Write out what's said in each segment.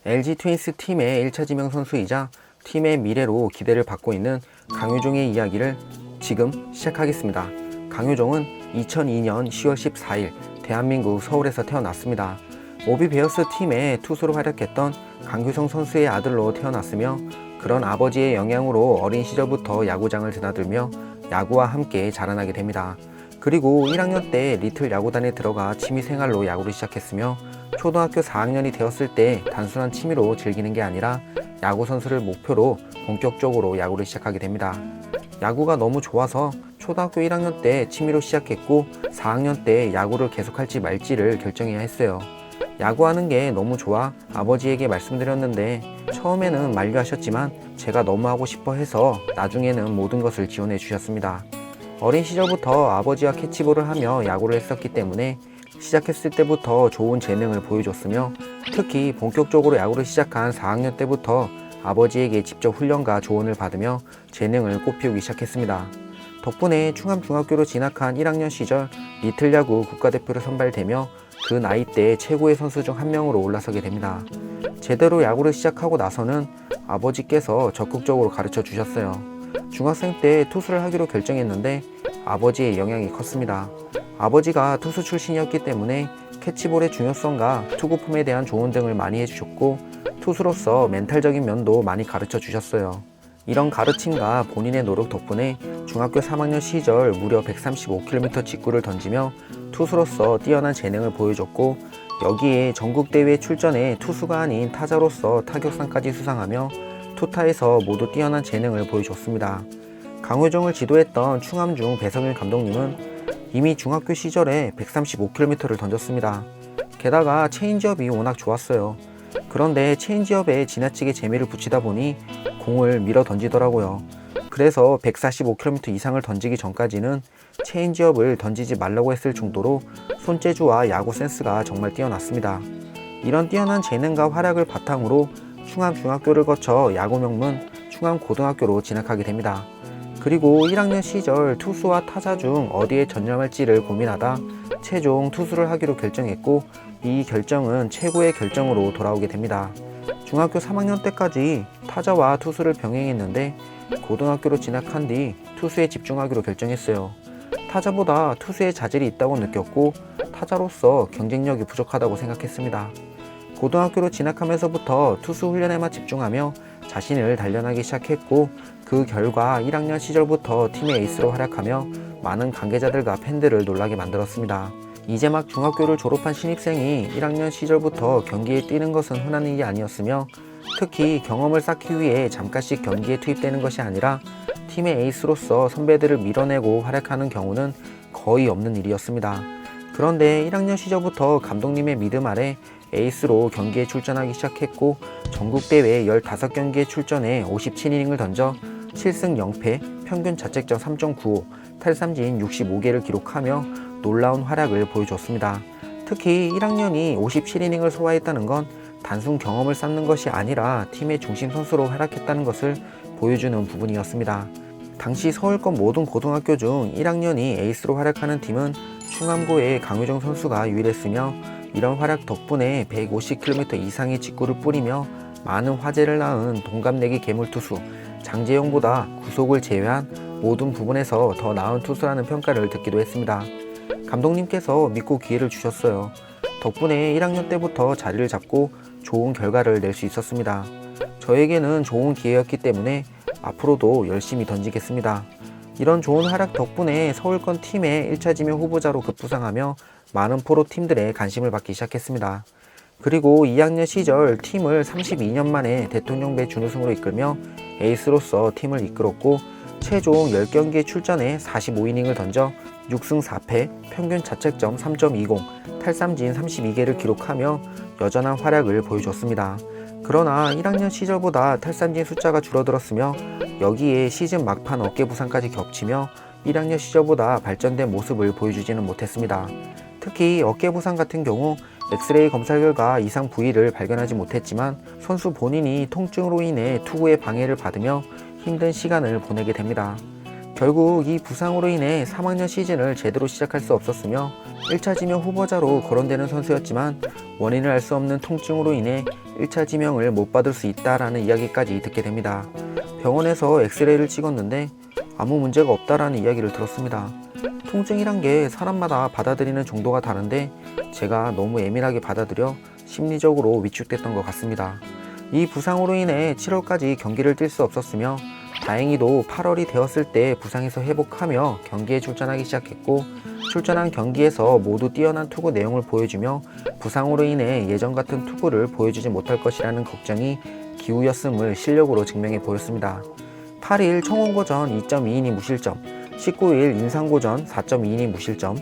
LG 트윈스 팀의 1차 지명 선수이자 팀의 미래로 기대를 받고 있는 강효종의 이야기를 지금 시작하겠습니다. 강효종은 2002년 10월 14일 대한민국 서울에서 태어났습니다. 오비베어스 팀의 투수로 활약했던 강규성 선수의 아들로 태어났으며 그런 아버지의 영향으로 어린 시절부터 야구장을 드나들며 야구와 함께 자라나게 됩니다. 그리고 1학년 때 리틀 야구단에 들어가 취미생활로 야구를 시작했으며 초등학교 4학년이 되었을 때 단순한 취미로 즐기는 게 아니라 야구 선수를 목표로 본격적으로 야구를 시작하게 됩니다. 야구가 너무 좋아서 초등학교 1학년 때 취미로 시작했고 4학년 때 야구를 계속할지 말지를 결정해야 했어요. 야구하는 게 너무 좋아 아버지에게 말씀드렸는데 처음에는 만류하셨지만 제가 너무 하고 싶어 해서 나중에는 모든 것을 지원해 주셨습니다. 어린 시절부터 아버지와 캐치볼을 하며 야구를 했었기 때문에 시작했을 때부터 좋은 재능을 보여줬으며 특히 본격적으로 야구를 시작한 4학년 때부터 아버지에게 직접 훈련과 조언을 받으며 재능을 꽃피우기 시작했습니다. 덕분에 충암중학교로 진학한 1학년 시절 리틀 야구 국가대표로 선발되며 그 나이 때 최고의 선수 중 한 명으로 올라서게 됩니다. 제대로 야구를 시작하고 나서는 아버지께서 적극적으로 가르쳐 주셨어요. 중학생 때 투수를 하기로 결정했는데 아버지의 영향이 컸습니다. 아버지가 투수 출신이었기 때문에 캐치볼의 중요성과 투구폼에 대한 조언 등을 많이 해주셨고 투수로서 멘탈적인 면도 많이 가르쳐 주셨어요. 이런 가르침과 본인의 노력 덕분에 중학교 3학년 시절 무려 135km 직구를 던지며 투수로서 뛰어난 재능을 보여줬고 여기에 전국대회에 출전해 투수가 아닌 타자로서 타격상까지 수상하며 투타에서 모두 뛰어난 재능을 보여줬습니다. 강효종을 지도했던 충암중 배성일 감독님은 이미 중학교 시절에 135km를 던졌습니다. 게다가 체인지업이 워낙 좋았어요. 그런데 체인지업에 지나치게 재미를 붙이다 보니 공을 밀어 던지더라고요. 그래서 145km 이상을 던지기 전까지는 체인지업을 던지지 말라고 했을 정도로 손재주와 야구 센스가 정말 뛰어났습니다. 이런 뛰어난 재능과 활약을 바탕으로 충암중학교를 거쳐 야구 명문 충암고등학교로 진학하게 됩니다. 그리고 1학년 시절 투수와 타자 중 어디에 전념할지를 고민하다 최종 투수를 하기로 결정했고 이 결정은 최고의 결정으로 돌아오게 됩니다. 중학교 3학년 때까지 타자와 투수를 병행했는데 고등학교로 진학한 뒤 투수에 집중하기로 결정했어요. 타자보다 투수에 자질이 있다고 느꼈고 타자로서 경쟁력이 부족하다고 생각했습니다. 고등학교로 진학하면서부터 투수 훈련에만 집중하며 자신을 단련하기 시작했고 그 결과 1학년 시절부터 팀의 에이스로 활약하며 많은 관계자들과 팬들을 놀라게 만들었습니다. 이제 막 중학교를 졸업한 신입생이 1학년 시절부터 경기에 뛰는 것은 흔한 일이 아니었으며 특히 경험을 쌓기 위해 잠깐씩 경기에 투입되는 것이 아니라 팀의 에이스로서 선배들을 밀어내고 활약하는 경우는 거의 없는 일이었습니다. 그런데 1학년 시절부터 감독님의 믿음 아래 에이스로 경기에 출전하기 시작했고 전국대회 15경기에 출전해 57이닝을 던져 7승 0패, 평균 자책점 3.95, 탈삼진 65개를 기록하며 놀라운 활약을 보여줬습니다. 특히 1학년이 57이닝을 소화했다는 건 단순 경험을 쌓는 것이 아니라 팀의 중심 선수로 활약했다는 것을 보여주는 부분이었습니다. 당시 서울권 모든 고등학교 중 1학년이 에이스로 활약하는 팀은 충암고의 강효종 선수가 유일했으며 이런 활약 덕분에 150km 이상의 직구를 뿌리며 많은 화제를 낳은 동갑내기 괴물투수 장재영보다 구속을 제외한 모든 부분에서 더 나은 투수라는 평가를 듣기도 했습니다. 감독님께서 믿고 기회를 주셨어요. 덕분에 1학년 때부터 자리를 잡고 좋은 결과를 낼 수 있었습니다. 저에게는 좋은 기회였기 때문에 앞으로도 열심히 던지겠습니다. 이런 좋은 활약 덕분에 서울권 팀의 1차 지명 후보자로 급부상하며 많은 프로팀들의 관심을 받기 시작했습니다. 그리고 2학년 시절 팀을 32년 만에 대통령배 준우승으로 이끌며 에이스로서 팀을 이끌었고 최종 10경기에 출전해 45이닝을 던져 6승 4패, 평균 자책점 3.20, 탈삼진 32개를 기록하며 여전한 활약을 보여줬습니다. 그러나 1학년 시절보다 탈삼진 숫자가 줄어들었으며 여기에 시즌 막판 어깨 부상까지 겹치며 1학년 시절보다 발전된 모습을 보여주지는 못했습니다. 특히 어깨 부상 같은 경우 엑스레이 검사 결과 이상 부위를 발견하지 못했지만 선수 본인이 통증으로 인해 투구에 방해를 받으며 힘든 시간을 보내게 됩니다. 결국 이 부상으로 인해 3학년 시즌을 제대로 시작할 수 없었으며 1차 지명 후보자로 거론되는 선수였지만 원인을 알 수 없는 통증으로 인해 1차 지명을 못 받을 수 있다라는 이야기까지 듣게 됩니다. 병원에서 엑스레이를 찍었는데 아무 문제가 없다라는 이야기를 들었습니다. 통증이란 게 사람마다 받아들이는 정도가 다른데 제가 너무 예민하게 받아들여 심리적으로 위축됐던 것 같습니다. 이 부상으로 인해 7월까지 경기를 뛸 수 없었으며 다행히도 8월이 되었을 때 부상에서 회복하며 경기에 출전하기 시작했고, 출전한 경기에서 모두 뛰어난 투구 내용을 보여주며 부상으로 인해 예전 같은 투구를 보여주지 못할 것이라는 걱정이 기우였음을 실력으로 증명해 보였습니다. 8일 청원고전 2.2이닝 무실점, 19일 인상고전 4.2이닝 무실점,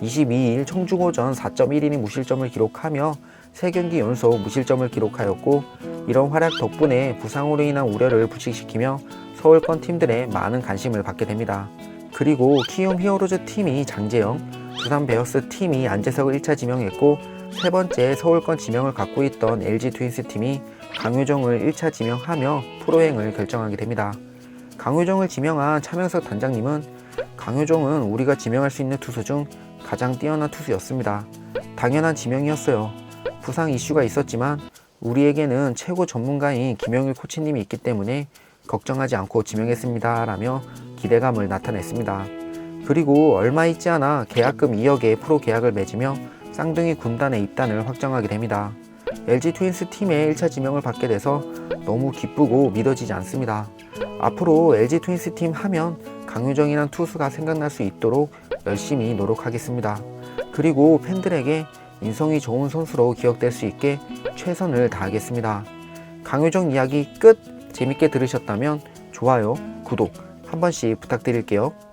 22일 청주고전 4.1이닝 무실점을 기록하며 3경기 연속 무실점을 기록하였고, 이런 활약 덕분에 부상으로 인한 우려를 불식시키며 서울권 팀들의 많은 관심을 받게 됩니다. 그리고 키움 히어로즈 팀이 장재영, 두산 베어스 팀이 안재석을 1차 지명했고, 세 번째 서울권 지명을 갖고 있던 LG 트윈스 팀이 강효정을 1차 지명하며 프로행을 결정하게 됩니다. 강효정을 지명한 차명석 단장님은 강효정은 우리가 지명할 수 있는 투수 중 가장 뛰어난 투수였습니다. 당연한 지명이었어요. 부상 이슈가 있었지만 우리에게는 최고 전문가인 김영일 코치님이 있기 때문에 걱정하지 않고 지명했습니다 라며 기대감을 나타냈습니다. 그리고 얼마 있지 않아 계약금 2억의 프로 계약을 맺으며 쌍둥이 군단의 입단을 확정하게 됩니다. LG 트윈스 팀의 1차 지명을 받게 돼서 너무 기쁘고 믿어지지 않습니다. 앞으로 LG 트윈스 팀 하면 강효정이란 투수가 생각날 수 있도록 열심히 노력하겠습니다. 그리고 팬들에게 인성이 좋은 선수로 기억될 수 있게 최선을 다하겠습니다. 강효정 이야기 끝! 재밌게 들으셨다면 좋아요, 구독 한 번씩 부탁드릴게요.